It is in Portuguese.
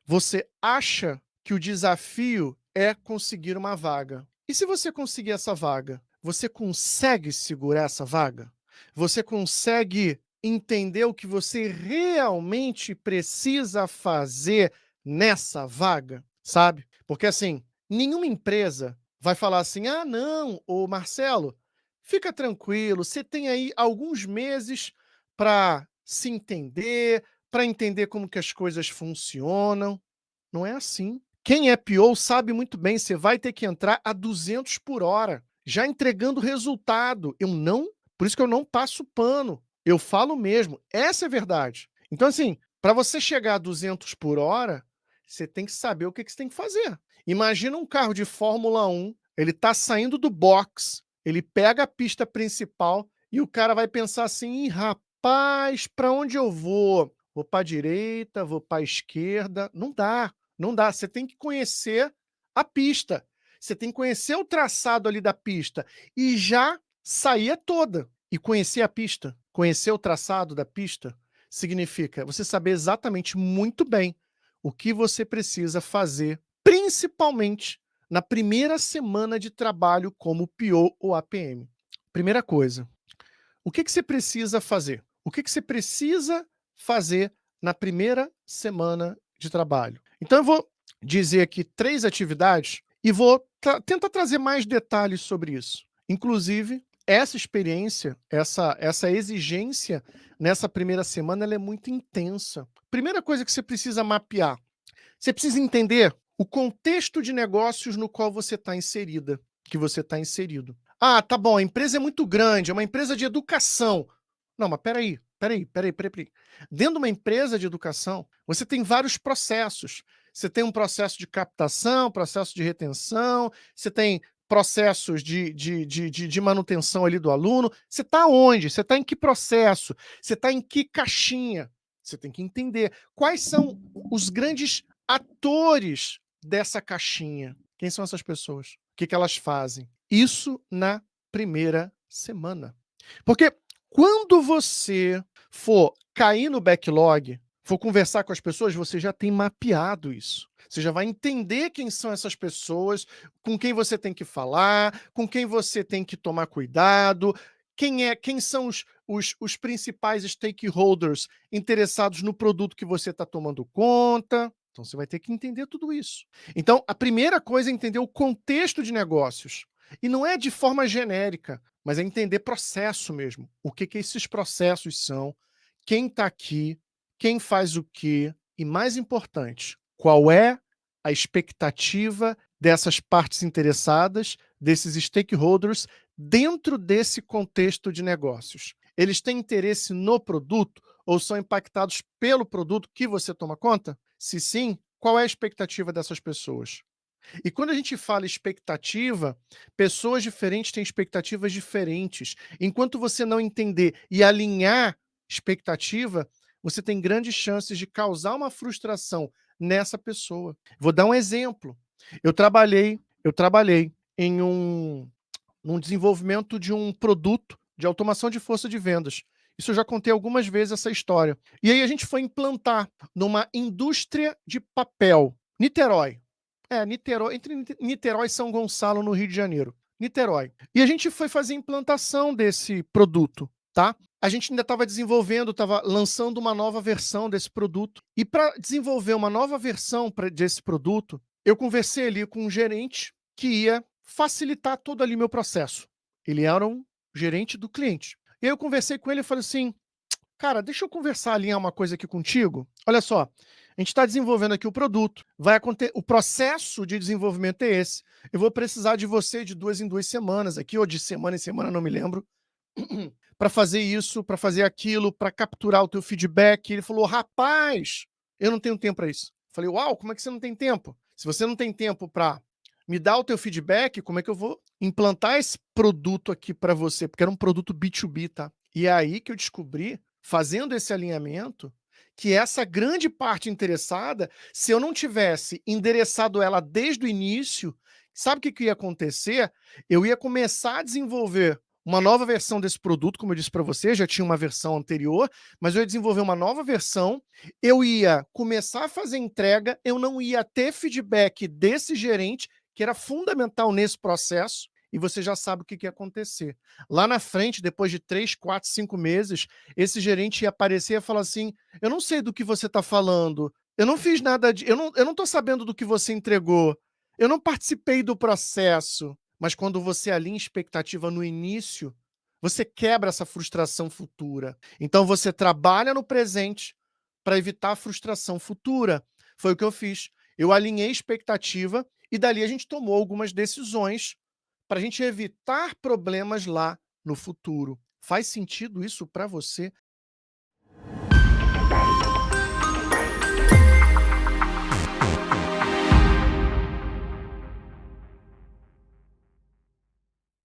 Você acha que o desafio é conseguir uma vaga. E se você conseguir essa vaga, você consegue segurar essa vaga? Você consegue entender o que você realmente precisa fazer nessa vaga, sabe? Porque assim, nenhuma empresa vai falar assim: "Ah, não, ô Marcelo, fica tranquilo, você tem aí alguns meses para se entender, para entender como que as coisas funcionam". Não é assim. Quem é PO sabe muito bem, você vai ter que entrar a 200 por hora, já entregando resultado. Por isso que eu não passo pano, eu falo mesmo, essa é a verdade. Então assim, para você chegar a 200 por hora, você tem que saber o que que você tem que fazer. Imagina um carro de Fórmula 1, ele está saindo do box, ele pega a pista principal e o cara vai pensar assim: "Ih, rapaz, para onde eu vou? Vou para a direita, vou para a esquerda?". Não dá. Não dá, você tem que conhecer a pista, você tem que conhecer o traçado ali da pista e já sair toda. E conhecer a pista, conhecer o traçado da pista, significa você saber exatamente muito bem o que você precisa fazer, principalmente na primeira semana de trabalho como PO ou APM. Primeira coisa, o que que você precisa fazer? O que que você precisa fazer na primeira semana de trabalho? Então eu vou dizer aqui 3 atividades e vou tentar trazer mais detalhes sobre isso. Inclusive, essa experiência, essa exigência nessa primeira semana, ela é muito intensa. Primeira coisa que você precisa mapear, você precisa entender o contexto de negócios no qual você está inserida, que você está inserido. Ah, tá bom, a empresa é muito grande, é uma empresa de educação. Não, mas espera aí. Dentro de uma empresa de educação, você tem vários processos. Você tem um processo de captação, processo de retenção, você tem processos de manutenção ali do aluno. Você está onde? Você está em que processo? Você está em que caixinha? Você tem que entender quais são os grandes atores dessa caixinha. Quem são essas pessoas? O que que elas fazem? Isso na primeira semana. Porque quando você for cair no backlog, for conversar com as pessoas, você já tem mapeado isso. Você já vai entender quem são essas pessoas, com quem você tem que falar, com quem você tem que tomar cuidado, quem são os principais stakeholders interessados no produto que você está tomando conta. Então você vai ter que entender tudo isso. Então, a primeira coisa é entender o contexto de negócios. E não é de forma genérica, mas é entender processo mesmo. O que que esses processos são, quem está aqui, quem faz o quê, e mais importante, qual é a expectativa dessas partes interessadas, desses stakeholders, dentro desse contexto de negócios. Eles têm interesse no produto ou são impactados pelo produto que você toma conta? Se sim, qual é a expectativa dessas pessoas? E quando a gente fala expectativa, pessoas diferentes têm expectativas diferentes. Enquanto você não entender e alinhar expectativa, você tem grandes chances de causar uma frustração nessa pessoa. Vou dar um exemplo. Eu trabalhei em num desenvolvimento de um produto de automação de força de vendas. Isso eu já contei algumas vezes essa história. E aí a gente foi implantar numa indústria de papel, Niterói. Niterói, entre Niterói e São Gonçalo, no Rio de Janeiro. Niterói. E a gente foi fazer a implantação desse produto, tá? A gente ainda estava desenvolvendo, estava lançando uma nova versão desse produto. E para desenvolver uma nova versão desse produto, eu conversei ali com um gerente que ia facilitar todo ali meu processo. Ele era um gerente do cliente. E aí eu conversei com ele e falei assim: "Cara, deixa eu conversar, alinhar uma coisa aqui contigo. Olha só, a gente está desenvolvendo aqui o produto, o processo de desenvolvimento é esse. Eu vou precisar de você de 2 em 2 semanas aqui, ou de semana em semana, não me lembro, para fazer isso, para fazer aquilo, para capturar o teu feedback". Ele falou: "Rapaz, eu não tenho tempo para isso". Falei: "Uau, como é que você não tem tempo? Se você não tem tempo para me dar o teu feedback, como é que eu vou implantar esse produto aqui para você?", porque era um produto B2B, tá? E é aí que eu descobri, fazendo esse alinhamento, que essa grande parte interessada, se eu não tivesse endereçado ela desde o início, sabe o que que ia acontecer? Eu ia começar a desenvolver uma nova versão desse produto, como eu disse para você, já tinha uma versão anterior, mas eu ia desenvolver uma nova versão, eu ia começar a fazer entrega, eu não ia ter feedback desse gerente, que era fundamental nesse processo, e você já sabe o que ia acontecer. Lá na frente, depois de 3, 4, 5 meses, esse gerente ia aparecer e ia falar assim: eu não sei do que você está falando, eu não fiz nada de. Eu não estou sabendo do que você entregou, eu não participei do processo. Mas quando você alinha expectativa no início, você quebra essa frustração futura. Então você trabalha no presente para evitar a frustração futura. Foi o que eu fiz. Eu alinhei expectativa e dali a gente tomou algumas decisões para a gente evitar problemas lá no futuro. Faz sentido isso para você?